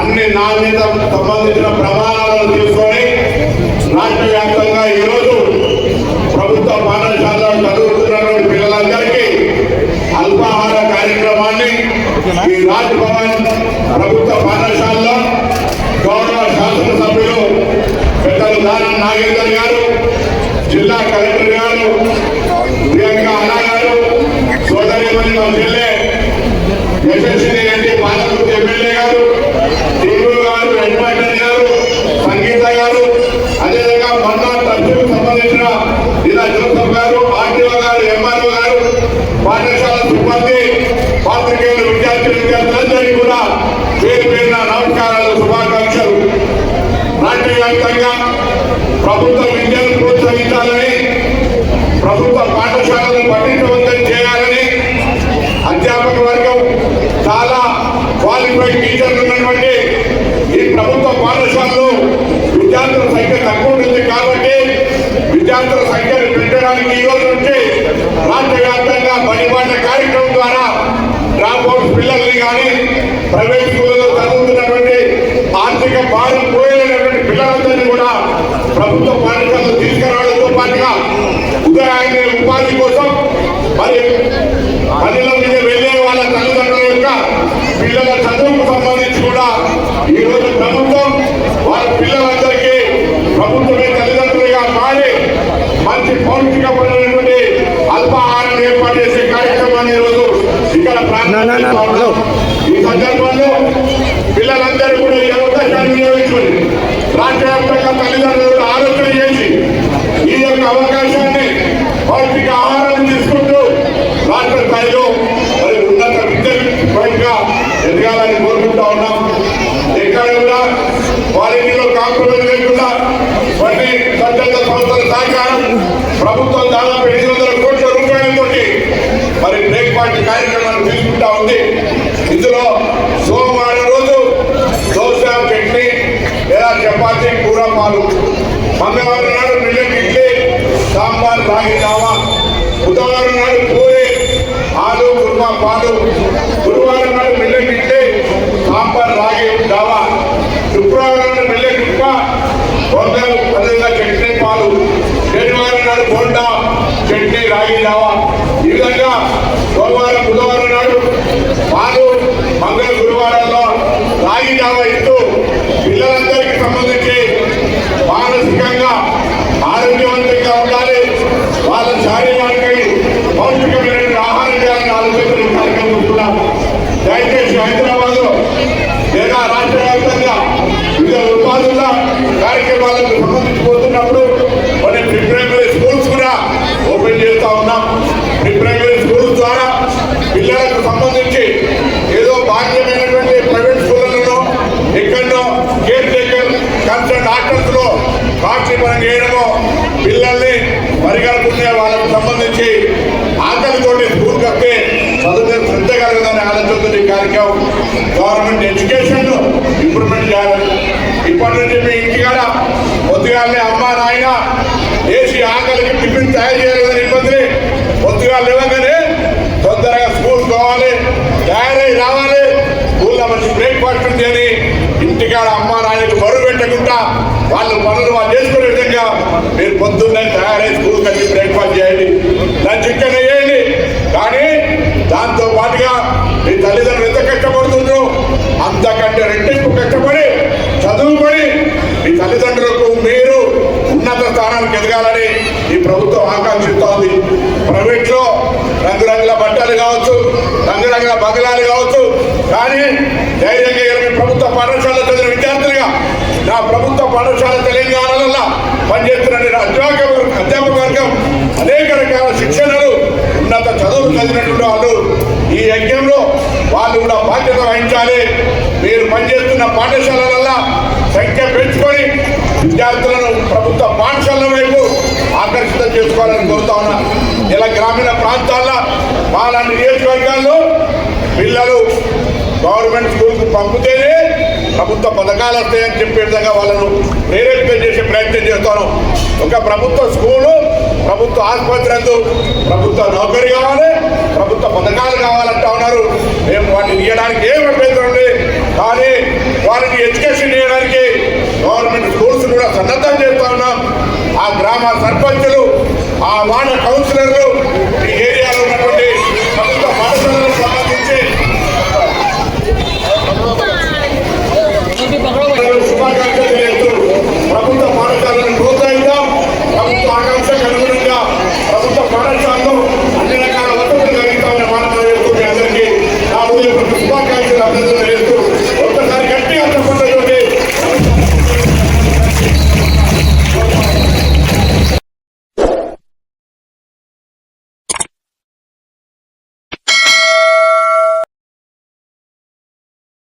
అన్ని నాణ్యత సంబంధించిన ప్రమాణాలను తీసుకొని రాష్ట్ర వ్యాప్తంగా ఈరోజు ప్రభుత్వ పాఠశాలలో చదువుతున్నటువంటి పిల్లలందరికీ అల్పాహార కార్యక్రమాన్ని ఈ రాజ్ భవన్ ప్రభుత్వ పాఠశాలలో గౌరవ శాసనసభ్యులు పెద్దలు దానం నాగేందర్ గారు, జిల్లా కలెక్టర్ గారు, ప్రియాంక అన్నా గారు, సోదరిమణి మా జిల్లా యశస్విని రెడ్డి పాలకుర్తి ఎమ్మెల్యే గారు, టీవీ గారు, హెడ్మాస్టర్ గారు, సంగీత గారు, అదేవిధంగా మన్నా తరచుకు సంబంధించిన జిల్లా జోసఫ్ గారు, ఆర్టీఓ గారు, ఎంఆర్ఓ గారు, పాఠశాల సిబ్బంది, పాత్రికేయులు, విద్యార్థులందరికీ కూడా పేరు పేరున నమస్కారాలు, శుభాకాంక్షలు. రాష్ట్ర వ్యాప్తంగా ప్రభుత్వ విద్యను ప్రోత్సహించాలని, ప్రభుత్వ పాఠశాలను పఠించవంతం చేయాలని అధ్యాపక వర్గం చాలా క్వాలిఫైడ్ టీచర్లు ఉన్నటువంటి ఈ ప్రభుత్వ పాఠశాలలో విద్యార్థుల సంఖ్య తక్కువ ఉంటుంది కాబట్టి విద్యార్థుల సంఖ్యను పెంచడానికి ఈ రోజు నుంచి రాష్ట్ర వ్యాప్తంగా బడిబాట కార్యక్రమం ద్వారా డ్రాప్ అవుట్ పిల్లల్ని కానీ ప్రైవేట్ స్కూళ్ళలో చదువుతున్నటువంటి ఆర్థిక భారం పోయేటటువంటి పిల్లలందరినీ కూడా ప్రభుత్వ పాఠశాలలో తీసుకురావడంతో పాటుగా ఉదయాన్నే ఉపాధి కోసం మరి పనుల మీద వెళ్ళే వాళ్ళ తల్లిదండ్రుల యొక్క పిల్లల చదువుకు సంబంధించి కూడా ఈరోజు ప్రభుత్వం వాళ్ళ పిల్లలందరికీ ప్రభుత్వమే తల్లిదండ్రులుగా మారి మంచి పౌష్టికమైనటువంటి అల్పాహారాన్ని ఏర్పాటు చేసే కార్యక్రమాన్ని ఈరోజు ఇక్కడ ప్రారంభిస్తున్నాం. ఈ సందర్భంలో పిల్లలందరూ కూడా ఈ అవకాశాన్ని వినియోగించుకుని రాష్ట్ర వ్యాప్తంగా తల్లిదండ్రులు ఆలోచన చేసి ఈ యొక్క అవకాశాన్ని పౌష్టిక ఆహారం తీసుకుంటూ రాష్ట్ర స్థాయిలో మరి ఉన్నత విద్యగా ఎదగాలని కోరుకుంటా ఉన్నాం. ఎక్కడ కూడా క్వాలిటీలో కాంప్రమైజ్ లేకుండా కొన్ని స్వచ్ఛంద సంస్థల సహకారం ప్రభుత్వం దాదాపు 800 కోట్ల రూపాయలతో మరి బ్రేక్ఫాస్ట్ కార్యక్రమాన్ని తీసుకుంటా ఉంది. ఇందులో సోమవారం రోజు దోశ, చట్నీ లేదా చపాతీ, కూర, పాలు, మంగళవారం నాడు మిల్లెట్ ఇడ్లీ, సాంబార్, రాగి జావా, బుధవారం నాడు పూరి, ఆలు, కుర్మా, పాలు, గురువారం నాడు మిల్లెట్ ఇడ్లీ, సాంబార్, రాగి జావా, శుక్రవారం నాడు మిల్లెట్ ఉప్మా, బొండాలు, అదేవిధంగా చట్నీ, పాలు, శనివారం నాడు బోండా, చట్నీ, రాగి జావా. ఈ విధంగా సోమవారం, బుధవారం నాడు పాలు, మంగళ, గురువారంలో రాగి జావా ఇస్తూ పిల్లలందరికీ సంబంధించి మానసికంగా ఆరోగ్యవంతంగా ఉండాలి, వాళ్ళ శారీరక పౌష్టికమైన ఆహారం చేయాలని ఆలోచన కార్యక్రమం కూడా దయచేసి హైదరాబాద్ లో లేదా రాష్ట్ర వ్యాప్తంగా వివిధ ఉపాధుల కార్యక్రమాలకు సంబంధించిపోతున్నప్పుడు కొన్ని ప్రైమరీ స్కూల్స్ కూడా ఓపెన్ చేస్తా ఉన్నాం. ప్రైమరీ స్కూల్స్ ద్వారా పిల్లలకు సంబంధించి ఏదో భాగ్యమైనటువంటి ప్రైవేట్ స్కూళ్ళలో ఎక్కడో కేర్ టేకర్ కన్సర్న్ డాక్టర్స్ లో కాక్షిపనం చేయడమో పిల్లల్ని పరిగణకునే వాళ్ళకు సంబంధించి ఆకలితోటి స్కూల్ కట్టే చదువు శ్రద్ధ కలగదనే ఆలోచనతో ఈ కార్యక్రమం గవర్నమెంట్ ఎడ్యుకేషన్ ఇంప్రూవ్మెంట్ చేయాలి. ఇప్పటి నుంచి మీ ఇంటికాడ పొద్దుగానే అమ్మ నాయన వేసి ఆకలికి టిఫిన్ తయారు చేయలేదని ఇబ్బంది పొద్దుగా లేవగానే తొందరగా స్కూల్ పోవాలి, తయారై రావాలి, స్కూల్లో మంచి బ్రేక్ఫాస్ట్ ఉంది అని ఇంటికాడ అమ్మ నాయనకు బరువు పెట్టకుండా వాళ్ళు పనులు వాళ్ళు చేసుకునే విధంగా మీరు పొద్దున్నే తయారై స్కూల్ కలిసి బ్రేక్ఫాస్ట్ చేయండి, లంచ్ ఇక్కడ చేయండి. కానీ దాంతో పాటుగా మీ తల్లిదండ్రులు ఎంత కష్టపడుతుండ్రో అంతకంటే రెట్టింపు కష్టపడి చదువుకొని మీ తల్లిదండ్రులకు మీరు ఉన్నత స్థానానికి ఎదగాలని ఈ ప్రభుత్వం ఆకాంక్షిస్తోంది. ప్రైవేట్ లో రంగురంగుల బట్టలు కావచ్చు, రంగురంగుల బంగ్లాలు కావచ్చు, కానీ ధైర్యంగా ప్రభుత్వ పాఠశాల చదివిన విద్యార్థులుగా నా ప్రభుత్వ పాఠశాల తెలంగాణలో పనిచేస్తున్న అధ్యాపక వర్గం అనేక రకాల శిక్షణలు ఉన్నత చదువులు చదివినటువంటి వాళ్ళు ఈ యజ్ఞంలో వాళ్ళు కూడా బాధ్యత వహించాలి. మీరు పనిచేస్తున్న పాఠశాలల సంఖ్య పెంచుకొని విద్యార్థులను ప్రభుత్వ పాఠశాలల వైపు ఆకర్షితం చేసుకోవాలని కోరుతా ఉన్నా. ఇలా గ్రామీణ ప్రాంతాల్లో మాలాంటి నియోజకవర్గాల్లో పిల్లలు గవర్నమెంట్ స్కూల్కు పంపితేనే ప్రభుత్వ పథకాలు వస్తాయని చెప్పే విధంగా వాళ్ళను ప్రేరేపితం చేసే ప్రయత్నం చేస్తాను. ఒక ప్రభుత్వ స్కూలు, ప్రభుత్వ ఆసుపత్రి, ప్రభుత్వ నౌకరీ కావాలి, ప్రభుత్వ పథకాలు కావాలంటా ఉన్నారు. మేము వాటిని ఇవ్వడానికి ఏం అభ్యంతరం లేదు. కానీ వారికి ఎడ్యుకేషన్ చేయడానికి గవర్నమెంట్ స్కూల్స్ కూడా సన్నద్ధం చేస్తా ఉన్నాం. ఆ గ్రామ సర్పంచులు, ఆ వార్డు కౌన్సిలర్లు